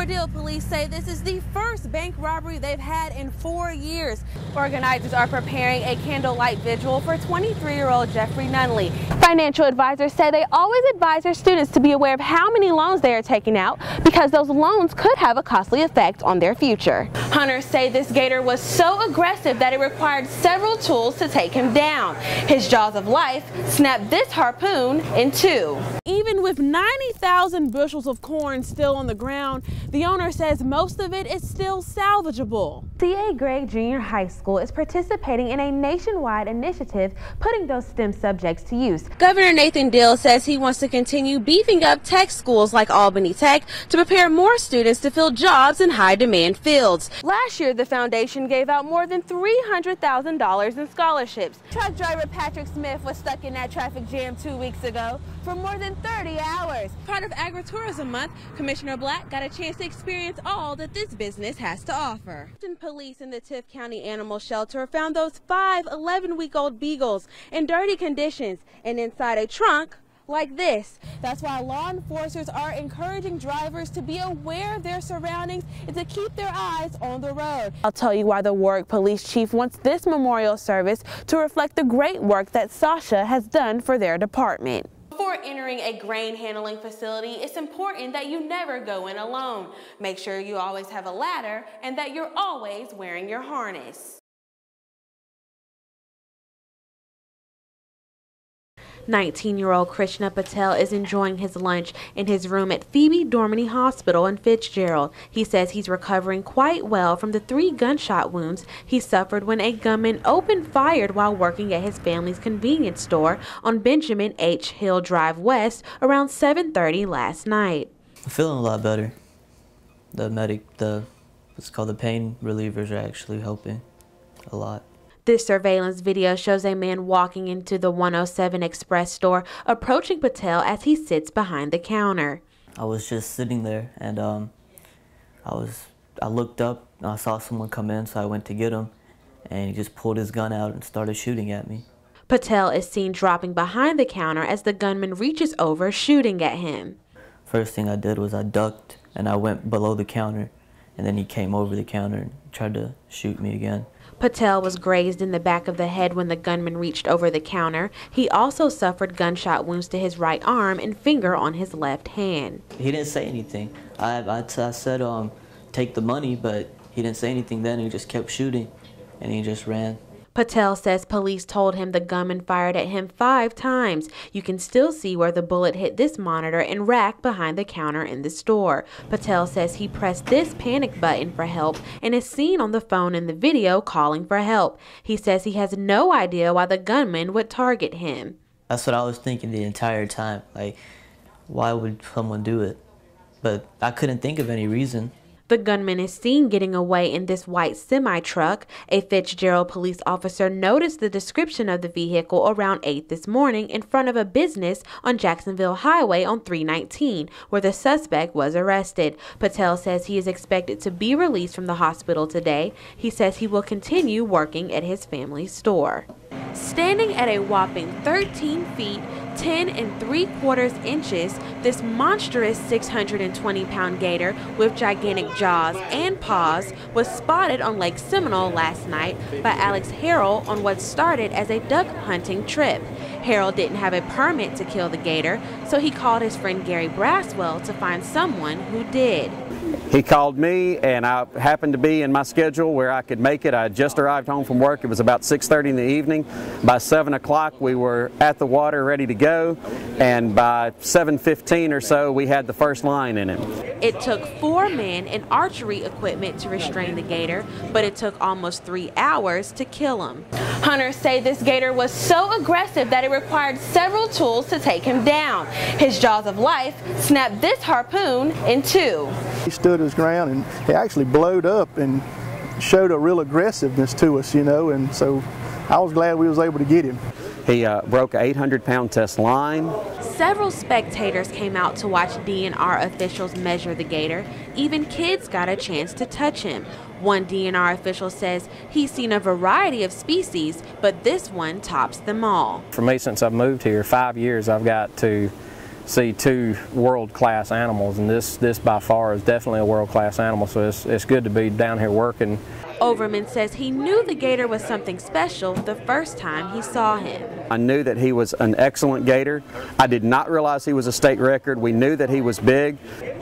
Cordele police say this is the first bank robbery they've had in 4 years. Organizers are preparing a candlelight vigil for 23-year-old Jeffrey Nunley. Financial advisors say they always advise their students to be aware of how many loans they are taking out because those loans could have a costly effect on their future. Hunters say this gator was so aggressive that it required several tools to take him down. His jaws of life snapped this harpoon in two. Even with 90,000 bushels of corn still on the ground, the owner says most of it is still salvageable. C.A. Gregg Junior High School is participating in a nationwide initiative putting those STEM subjects to use. Governor Nathan Deal says he wants to continue beefing up tech schools like Albany Tech to prepare more students to fill jobs in high-demand fields. Last year, the foundation gave out more than $300,000 in scholarships. Truck driver Patrick Smith was stuck in that traffic jam 2 weeks ago for more than 30 hours. Part of Agritourism Month, Commissioner Black got a chance to experience all that this business has to offer. Police in the Tift County Animal Shelter found those 5 11-week-old beagles in dirty conditions and inside a trunk like this. That's why law enforcers are encouraging drivers to be aware of their surroundings and to keep their eyes on the road. I'll tell you why the Warwick Police Chief wants this memorial service to reflect the great work that Sasha has done for their department. Before entering a grain handling facility, it's important that you never go in alone. Make sure you always have a ladder and that you're always wearing your harness. 19-year-old Krishna Patel is enjoying his lunch in his room at Phoebe Dorminey Hospital in Fitzgerald. He says he's recovering quite well from the 3 gunshot wounds he suffered when a gunman opened fire while working at his family's convenience store on Benjamin H. Hill Drive West around 7:30 last night. I'm feeling a lot better. What's called the pain relievers are actually helping a lot. This surveillance video shows a man walking into the 107 Express store, approaching Patel as he sits behind the counter. I was just sitting there, and I looked up, and I saw someone come in, so I went to get him, and he just pulled his gun out and started shooting at me. Patel is seen dropping behind the counter as the gunman reaches over, shooting at him. First thing I did was I ducked, and I went below the counter, and then he came over the counter and tried to shoot me again. Patel was grazed in the back of the head when the gunman reached over the counter. He also suffered gunshot wounds to his right arm and finger on his left hand. He didn't say anything. I said, take the money, but he didn't say anything then. He just kept shooting, and he just ran. Patel says police told him the gunman fired at him 5 times. You can still see where the bullet hit this monitor and rack behind the counter in the store. Patel says he pressed this panic button for help and is seen on the phone in the video calling for help. He says he has no idea why the gunman would target him. That's what I was thinking the entire time. Like, why would someone do it? But I couldn't think of any reason. The gunman is seen getting away in this white semi-truck. A Fitzgerald police officer noticed the description of the vehicle around 8 this morning in front of a business on Jacksonville Highway on 319, where the suspect was arrested. Patel says he is expected to be released from the hospital today. He says he will continue working at his family's store. Standing at a whopping 13 feet, 10 3/4 inches, this monstrous 620-pound gator with gigantic jaws and paws was spotted on Lake Seminole last night by Alex Harrell on what started as a duck hunting trip. Harrell didn't have a permit to kill the gator, so he called his friend Gary Braswell to find someone who did. He called me, and I happened to be in my schedule where I could make it. I had just arrived home from work. It was about 6:30 in the evening. By 7 o'clock, we were at the water ready to go, and by 7:15 or so, we had the first line in him. It took 4 men and archery equipment to restrain the gator, but it took almost 3 hours to kill him. Hunters say this gator was so aggressive that it required several tools to take him down. His jaws of life snapped this harpoon in 2. He stood his ground, and he actually blowed up and showed a real aggressiveness to us, you know, and so I was glad we was able to get him. He broke an 800-pound test line. Several spectators came out to watch DNR officials measure the gator. Even kids got a chance to touch him. One DNR official says he's seen a variety of species, but this one tops them all. For me, since I've moved here 5 years, I've got to see two world-class animals, and this by far is definitely a world-class animal, so it's good to be down here working. Overman says he knew the gator was something special the first time he saw him. I knew that he was an excellent gator. I did not realize he was a state record. We knew that he was big.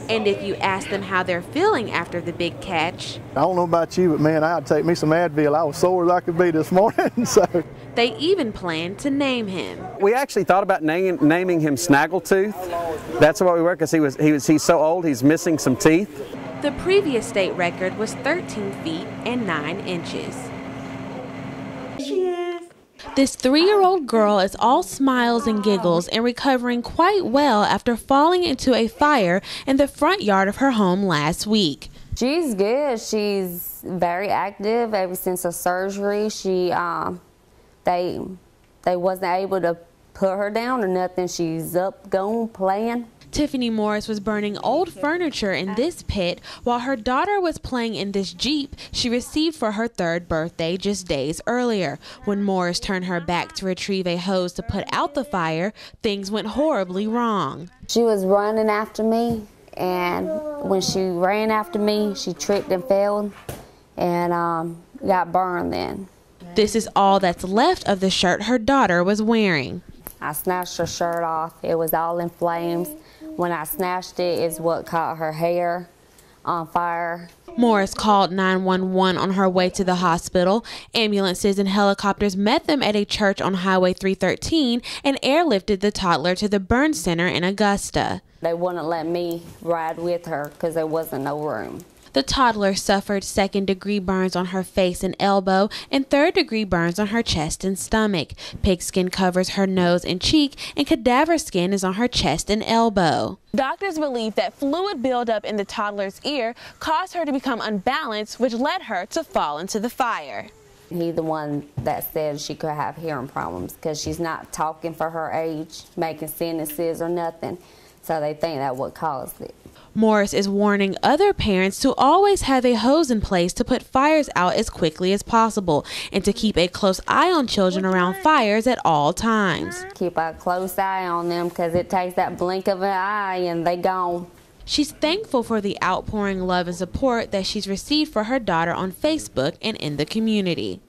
And if you ask them how they're feeling after the big catch, I don't know about you, but man, I'd take me some Advil. I was sore as I could be this morning. So they even planned to name him. We actually thought about naming him Snaggletooth. That's what we were, because he's so old, he's missing some teeth. The previous state record was 13 feet and 9 inches. This 3-year-old girl is all smiles and giggles and recovering quite well after falling into a fire in the front yard of her home last week. She's good. She's very active ever since her surgery. They wasn't able to put her down or nothing. She's up, going, playing. Tiffany Morris was burning old furniture in this pit while her daughter was playing in this Jeep she received for her 3rd birthday just days earlier. When Morris turned her back to retrieve a hose to put out the fire, things went horribly wrong. She was running after me, and when she ran after me, she tripped and fell and got burned then. This is all that's left of the shirt her daughter was wearing. I snatched her shirt off. It was all in flames. When I snatched it, is what caught her hair on fire. Morris called 911 on her way to the hospital. Ambulances and helicopters met them at a church on Highway 313 and airlifted the toddler to the burn center in Augusta. They wouldn't let me ride with her because there wasn't no room. The toddler suffered 2nd-degree burns on her face and elbow and 3rd-degree burns on her chest and stomach. Pigskin covers her nose and cheek, and cadaver skin is on her chest and elbow. Doctors believe that fluid buildup in the toddler's ear caused her to become unbalanced, which led her to fall into the fire. He's the one that said she could have hearing problems because she's not talking for her age, making sentences or nothing. So they think that's what caused it. Morris is warning other parents to always have a hose in place to put fires out as quickly as possible and to keep a close eye on children around fires at all times. Keep a close eye on them because it takes that blink of an eye and they gone. She's thankful for the outpouring love and support that she's received for her daughter on Facebook and in the community.